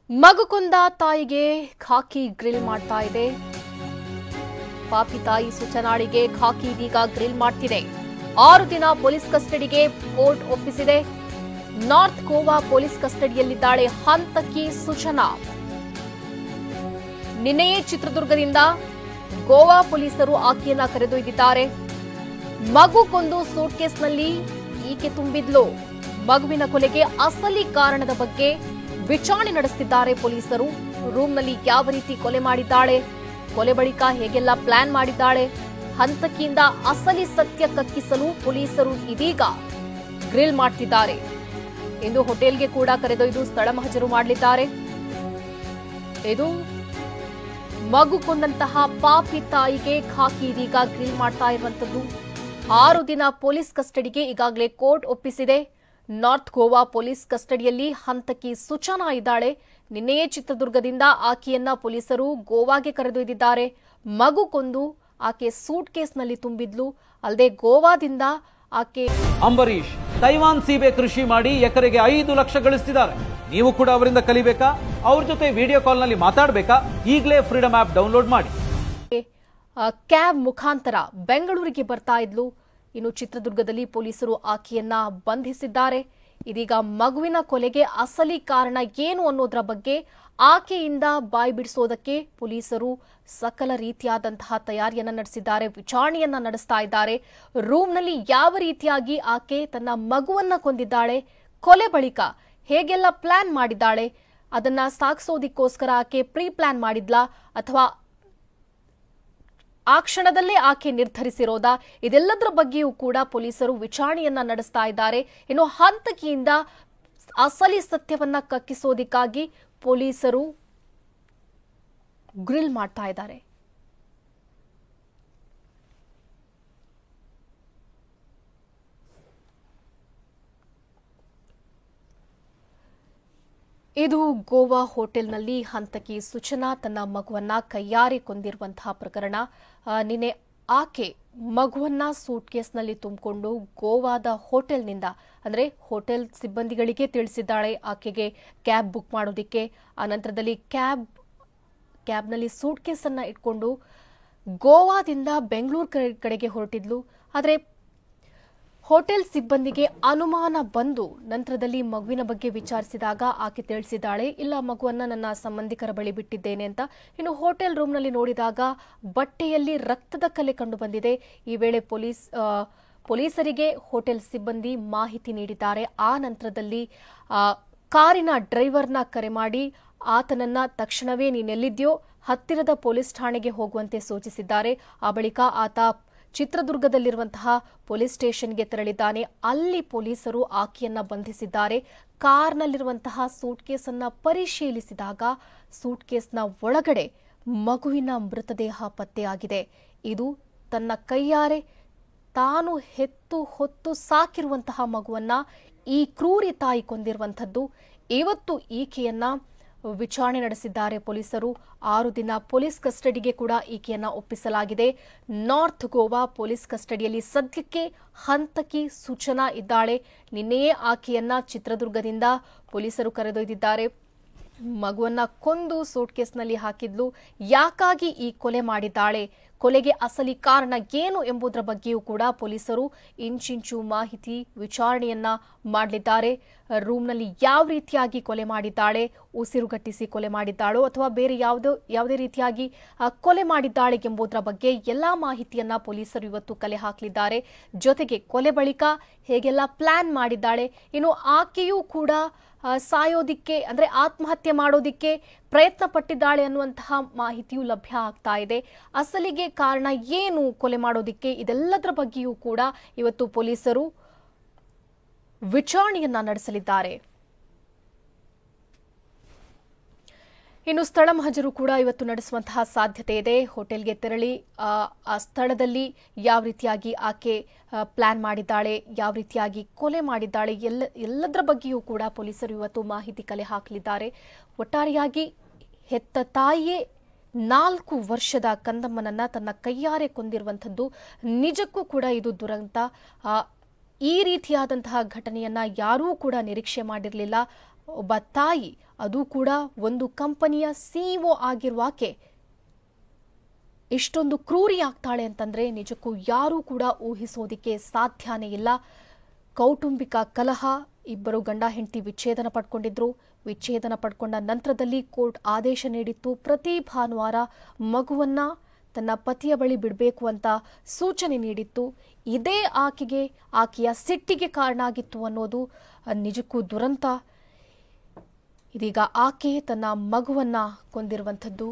ಮಗುಕೊಂದ ತಾಯಿಗೆ ಖಾಕಿ ಗ್ರಿಲ್ ಮಾಡ್ತಾ ಇದೆ. ಪಾಪಿ ತಾಯಿ ಸುಚನಾಳಿಗೆ ಖಾಕಿ ಇದೀಗ ಗ್ರಿಲ್ ಮಾಡ್ತಿದೆ. 6 ದಿನ ಪೊಲೀಸ್ ಕಸ್ಟಡಿಗೆ ಕೋರ್ಟ್ ಒಪ್ಪಿಸಿದೆ. ನಾರ್ತ್ ಗೋವಾ ಪೊಲೀಸ್ ಕಸ್ಟಡಿಯಲ್ಲಿದ್ದಾಳೆ ಹಂತಕಿ ಸುಚನಾ. ನಿನ್ನೆಯೇ ಚಿತ್ರದುರ್ಗದಿಂದ ಗೋವಾ ಪೊಲೀಸರು ಆಕೆಯನ್ನ ಕರೆದೊಯ್ದಿದ್ದಾರೆ. ಮಗು ಕೊಂದು ಸೂಟ್ಕೇಸ್ನಲ್ಲಿ ಈಕೆ ತುಂಬಿದ್ಲು. ಮಗುವಿನ ಕೊಲೆಗೆ ಅಸಲಿ ಕಾರಣದ ಬಗ್ಗೆ ವಿಚಾರಣೆ ನಡೆಸುತ್ತಿದ್ದಾರೆ ಪೊಲೀಸರು. ರೂಮ್ನಲ್ಲಿ ಯಾವ ರೀತಿ ಕೊಲೆ ಮಾಡಿದ್ದಾಳೆ, ಕೊಲೆ ಬಳಿಕ ಹೇಗೆಲ್ಲ ಪ್ಲಾನ್ ಮಾಡಿದ್ದಾಳೆ, ಹಂತಕಿಯಿಂದ ಅಸಲಿ ಸತ್ಯ ಕಕ್ಕಿಸಲು ಪೊಲೀಸರು ಇದೀಗ ಗ್ರಿಲ್ ಮಾಡ್ತಿದ್ದಾರೆ. ಇಂದು ಹೋಟೆಲ್ಗೆ ಕೂಡ ಕರೆದೊಯ್ದು ಸ್ಥಳ ಮಹಜರು ಮಾಡಲಿದ್ದಾರೆ. ಇದು ಮಗು ಕೊಂದಂತಹ ಪಾಪಿ ತಾಯಿಗೆ ಖಾಕಿ ಇದೀಗ ಗ್ರಿಲ್ ಮಾಡ್ತಾ ಇರುವಂತದ್ದು. 6 ದಿನ ಪೊಲೀಸ್ ಕಸ್ಟಡಿಗೆ ಈಗಾಗಲೇ ಕೋರ್ಟ್ ಒಪ್ಪಿಸಿದೆ. ನಾರ್ತ್ ಗೋವಾ ಪೊಲೀಸ್ ಕಸ್ಟಡಿಯಲ್ಲಿ ಹಂತಕಿ ಸುಚನಾ ಇದ್ದಾಳೆ. ನಿನ್ನೆಯೇ ಚಿತ್ರದುರ್ಗದಿಂದ ಆಕೆಯನ್ನ ಪೊಲೀಸರು ಗೋವಾಗೆ ಕರೆದೊಯ್ದಿದ್ದಾರೆ. ಮಗು ಕೊಂದು ಆಕೆ ಸೂಟ್ ಕೇಸ್ನಲ್ಲಿ ತುಂಬಿದ್ಲು. ಅಲ್ಲದೆ ಗೋವಾದಿಂದ ಆಕೆ ಅಂಬರೀಶ್ ತೈವಾನ್ ಸೀಬೆ ಕೃಷಿ ಮಾಡಿ ಎಕರೆಗೆ 5 ಲಕ್ಷ ಗಳಿಸ್ತಿದ್ದಾರೆ. ನೀವು ಕೂಡ ಅವರಿಂದ ಕಲಿಬೇಕಾ? ಅವ್ರ ಜೊತೆ ವಿಡಿಯೋ ಕಾಲ್ ನಲ್ಲಿ ಮಾತಾಡಬೇಕಾ? ಈಗಲೇ ಫ್ರೀಡಮ್ ಆಪ್ ಡೌನ್ಲೋಡ್ ಮಾಡಿ. ಕ್ಯಾಬ್ ಮುಖಾಂತರ ಬೆಂಗಳೂರಿಗೆ ಬರ್ತಾ ಇದ್ಲು. ಇನ್ನು ಚಿತ್ರದುರ್ಗದಲ್ಲಿ ಪೊಲೀಸರು ಆಕೆಯನ್ನ ಬಂಧಿಸಿದ್ದಾರೆ. ಇದೀಗ ಮಗುವಿನ ಕೊಲೆಗೆ ಅಸಲಿ ಕಾರಣ ಏನು ಅನ್ನೋದರ ಬಗ್ಗೆ ಆಕೆಯಿಂದ ಬಾಯಿ ಬಿಡಿಸೋದಕ್ಕೆ ಪೊಲೀಸರು ಸಕಲ ರೀತಿಯಾದಂತಹ ತಯಾರಿಯನ್ನ ನಡೆಸಿದ್ದಾರೆ, ವಿಚಾರಣೆಯನ್ನ ನಡೆಸ್ತಾ ಇದ್ದಾರೆ. ರೂಮ್ನಲ್ಲಿ ಯಾವ ರೀತಿಯಾಗಿ ಆಕೆ ತನ್ನ ಮಗುವನ್ನ ಕೊಂದಿದ್ದಾಳೆ, ಕೊಲೆ ಬಳಿಕ ಹೇಗೆಲ್ಲ ಪ್ಲಾನ್ ಮಾಡಿದ್ದಾಳೆ, ಅದನ್ನ ಸಾಗಿಸೋದಿಕ್ಕೋಸ್ಕರ ಆಕೆ ಪ್ರೀ ಪ್ಲಾನ್ ಮಾಡಿದ್ಲಾ ಅಥವಾ ಆ ಕ್ಷಣದಲ್ಲೇ ಆಕೆ ನಿರ್ಧರಿಸಿರೋದಾ, ಇದೆಲ್ಲದರ ಬಗ್ಗೆಯೂ ಕೂಡ ಪೊಲೀಸರು ವಿಚಾರಣೆಯನ್ನ ನಡೆಸ್ತಾ ಇದ್ದಾರೆ. ಇನ್ನು ಹಂತಕಿಯಿಂದ ಅಸಲಿ ಸತ್ಯವನ್ನ ಕಕ್ಕಿಸೋದಕ್ಕಾಗಿ ಪೊಲೀಸರು ಗ್ರಿಲ್ ಮಾಡ್ತಾ ಇದ್ದಾರೆ. ಇದು ಗೋವಾ ಹೋಟೆಲ್ನಲ್ಲಿ ಹಂತಕಿ ಸುಚನಾ ತನ್ನ ಮಗುವನ್ನ ಕೈಯಾರೆ ಕೊಂದಿರುವಂತಹ ಪ್ರಕರಣ. ನಿನ್ನೆ ಆಕೆ ಮಗುವನ್ನ ಸೂಟ್ಕೇಸ್ನಲ್ಲಿ ತುಂಬಿಕೊಂಡು ಗೋವಾದ ಹೋಟೆಲ್ನಿಂದ ಅಂದ್ರೆ ಹೋಟೆಲ್ ಸಿಬ್ಬಂದಿಗಳಿಗೆ ತಿಳಿಸಿದ್ದಾಳೆ ಆಕೆಗೆ ಕ್ಯಾಬ್ ಬುಕ್ ಮಾಡೋದಿಕ್ಕೆ. ಆ ನಂತರದಲ್ಲಿ ಕ್ಯಾಬ್ನಲ್ಲಿ ಸೂಟ್ಕೇಸ್ ಅನ್ನ ಇಟ್ಕೊಂಡು ಗೋವಾದಿಂದ ಬೆಂಗಳೂರು ಕಡೆಗೆ ಹೊರಟಿದ್ಲು. ಆದರೆ ಹೋಟೆಲ್ ಸಿಬ್ಬಂದಿಗೆ ಅನುಮಾನ ಬಂದು ನಂತರದಲ್ಲಿ ಮಗುವಿನ ಬಗ್ಗೆ ವಿಚಾರಿಸಿದಾಗ ಆಕೆ ತಿಳಿಸಿದ್ದಾಳೆ, ಇಲ್ಲ ಮಗುವನ್ನ ನನ್ನ ಸಂಬಂಧಿಕರ ಬಳಿ ಬಿಟ್ಟಿದ್ದೇನೆ ಅಂತ. ಇನ್ನು ಹೋಟೆಲ್ ರೂಮ್ನಲ್ಲಿ ನೋಡಿದಾಗ ಬಟ್ಟೆಯಲ್ಲಿ ರಕ್ತದ ಕಲೆ ಕಂಡು ಬಂದಿದೆ. ಈ ವೇಳೆ ಪೊಲೀಸರಿಗೆ ಹೋಟೆಲ್ ಸಿಬ್ಬಂದಿ ಮಾಹಿತಿ ನೀಡಿದ್ದಾರೆ. ಆ ನಂತರದಲ್ಲಿ ಕಾರಿನ ಡ್ರೈವರ್ನ ಕರೆ ಮಾಡಿ ಆತನನ್ನ ತಕ್ಷಣವೇ ನೀನೆಲ್ಲಿದ್ಯೋ ಹತ್ತಿರದ ಪೊಲೀಸ್ ಠಾಣೆಗೆ ಹೋಗುವಂತೆ ಸೂಚಿಸಿದ್ದಾರೆ. ಆ ಬಳಿಕ ಆತ ಚಿತ್ರದುರ್ಗದಲ್ಲಿರುವಂತಹ ಪೊಲೀಸ್ ಸ್ಟೇಷನ್ಗೆ ತೆರಳಿದ್ದಾನೆ. ಅಲ್ಲಿ ಪೊಲೀಸರು ಆಕೆಯನ್ನ ಬಂಧಿಸಿದ್ದಾರೆ. ಕಾರ್ನಲ್ಲಿರುವಂತಹ ಸೂಟ್ಕೇಸ್ ಅನ್ನ ಪರಿಶೀಲಿಸಿದಾಗ ಸೂಟ್ಕೇಸ್ನ ಒಳಗಡೆ ಮಗುವಿನ ಮೃತದೇಹ ಪತ್ತೆಯಾಗಿದೆ. ಇದು ತನ್ನ ಕೈಯಾರೆ ತಾನು ಹೆತ್ತು ಹೊತ್ತು ಸಾಕಿರುವಂತಹ ಮಗುವನ್ನ ಈ ಕ್ರೂರಿ ತಾಯಿ ಕೊಂದಿರುವಂಥದ್ದು. ಇವತ್ತು ಈಕೆಯನ್ನ ವಿಚಾರಣೆ ನಡೆಸಿದ್ದಾರೆ ಪೊಲೀಸರು. 6 ದಿನ ಪೊಲೀಸ್ ಕಸ್ಟಡಿಗೆ ಕೂಡ ಈಕೆಯನ್ನ ಒಪ್ಪಿಸಲಾಗಿದೆ. ನಾರ್ತ್ ಗೋವಾ ಪೊಲೀಸ್ ಕಸ್ಟಡಿಯಲ್ಲಿ ಸದ್ಯಕ್ಕೆ ಹಂತಕಿ ಸುಚನಾ ಇದ್ದಾಳೆ. ನಿನ್ನೆಯೇ ಆಕೆಯನ್ನ ಚಿತ್ರದುರ್ಗದಿಂದ ಪೊಲೀಸರು ಕರೆದೊಯ್ದಿದ್ದಾರೆ. ಮಗುವನ್ನ ಕೊಂದು ಸೂಟ್ಕೇಸ್ನಲ್ಲಿ ಹಾಕಿದ್ಲು. ಯಾಕಾಗಿ ಈ ಕೊಲೆ ಮಾಡಿದ್ದಾಳೆ, ಕೊಲೆಗೆ ಅಸಲಿ ಕಾರಣ ಏನು ಎಂಬುದರ ಬಗ್ಗೆಯೂ ಕೂಡ ಪೊಲೀಸರು ಇಂಚಿಂಚು ಮಾಹಿತಿ ವಿಚಾರಣೆಯನ್ನ ಮಾಡಲಿದ್ದಾರೆ. ರೂಮ್ನಲ್ಲಿ ಯಾವ ರೀತಿಯಾಗಿ ಕೊಲೆ ಮಾಡಿದ್ದಾಳೆ, ಉಸಿರುಗಟ್ಟಿಸಿ ಕೊಲೆ ಮಾಡಿದ್ದಾಳೋ ಅಥವಾ ಬೇರೆ ಯಾವುದೇ ರೀತಿಯಾಗಿ ಕೊಲೆ ಮಾಡಿದ್ದಾಳೆ ಎಂಬುದರ ಬಗ್ಗೆ ಎಲ್ಲಾ ಮಾಹಿತಿಯನ್ನ ಪೊಲೀಸರು ಇವತ್ತು ಕಲೆ ಹಾಕಲಿದ್ದಾರೆ. ಜೊತೆಗೆ ಕೊಲೆ ಬಳಿಕ ಹೇಗೆಲ್ಲ ಪ್ಲಾನ್ ಮಾಡಿದ್ದಾಳೆ, ಇನ್ನು ಆಕೆಯೂ ಕೂಡ ಸಾಯೋದಿಕ್ಕೆ ಅಂದ್ರೆ ಆತ್ಮಹತ್ಯೆ ಮಾಡೋದಿಕ್ಕೆ ಪ್ರಯತ್ನ ಪಟ್ಟಿದ್ದಾಳೆ ಅನ್ನುವಂತಹ ಮಾಹಿತಿಯೂ ಲಭ್ಯ ಆಗ್ತಾ ಇದೆ. ಅಸಲಿಗೆ ಕಾರಣ ಏನು ಕೊಲೆ ಮಾಡೋದಿಕ್ಕೆ, ಇದೆಲ್ಲದರ ಬಗ್ಗೆಯೂ ಕೂಡ ಇವತ್ತು ಪೊಲೀಸರು ವಿಚಾರಣೆಯನ್ನ ನಡೆಸಲಿದ್ದಾರೆ. ಇನ್ನು ಸ್ಥಳ ಮಹಜರು ಕೂಡ ಇವತ್ತು ನಡೆಸುವಂತಹ ಸಾಧ್ಯತೆ ಇದೆ. ಹೋಟೆಲ್ಗೆ ತೆರಳಿ ಆ ಸ್ಥಳದಲ್ಲಿ ಯಾವ ರೀತಿಯಾಗಿ ಆಕೆ ಪ್ಲಾನ್ ಮಾಡಿದ್ದಾಳೆ, ಯಾವ ರೀತಿಯಾಗಿ ಕೊಲೆ ಮಾಡಿದ್ದಾಳೆ, ಎಲ್ಲದರ ಬಗ್ಗೆಯೂ ಕೂಡ ಪೊಲೀಸರು ಇವತ್ತು ಮಾಹಿತಿ ಕಲೆ ಹಾಕಲಿದ್ದಾರೆ. ಒಟ್ಟಾರೆಯಾಗಿ ಹೆತ್ತ ತಾಯಿಯೇ 4 ವರ್ಷದ ಕಂದಮ್ಮನನ್ನ ತನ್ನ ಕೈಯಾರೆ ಕೊಂದಿರುವಂಥದ್ದು ನಿಜಕ್ಕೂ ಕೂಡ ಇದು ದುರಂತ. ಈ ರೀತಿಯಾದಂತಹ ಘಟನೆಯನ್ನ ಯಾರೂ ಕೂಡ ನಿರೀಕ್ಷೆ ಮಾಡಿರಲಿಲ್ಲ. ಒಬ್ಬ ತಾಯಿ, ಅದು ಕೂಡ ಒಂದು ಕಂಪನಿಯ ಸಿಇಒ ಆಗಿರುವ ಆಕೆ ಇಷ್ಟೊಂದು ಕ್ರೂರಿ ಆಗ್ತಾಳೆ ಅಂತಂದ್ರೆ ನಿಜಕ್ಕೂ ಯಾರೂ ಕೂಡ ಊಹಿಸೋದಿಕ್ಕೆ ಸಾಧ್ಯನೇ ಇಲ್ಲ. ಕೌಟುಂಬಿಕ ಕಲಹ, ಇಬ್ಬರು ಗಂಡ ಹೆಂಡತಿ ವಿಚ್ಛೇದನ ಪಡ್ಕೊಂಡಿದ್ರು. ವಿಚ್ಛೇದನ ಪಡ್ಕೊಂಡ ನಂತರದಲ್ಲಿ ಕೋರ್ಟ್ ಆದೇಶ ನೀಡಿತ್ತು, ಪ್ರತಿ ಭಾನುವಾರ ಮಗುವನ್ನ ತನ್ನ ಪತಿಯ ಬಳಿ ಬಿಡಬೇಕು ಅಂತ ಸೂಚನೆ ನೀಡಿತ್ತು. ಇದೇ ಆಕೆಯ ಸಿಟ್ಟಿಗೆ ಕಾರಣ ಆಗಿತ್ತು ಅನ್ನೋದು ನಿಜಕ್ಕೂ ದುರಂತ. ಇದೀಗ ಆಕೆ ತನ್ನ ಮಗುವನ್ನ ಕೊಂದಿರುವಂಥದ್ದು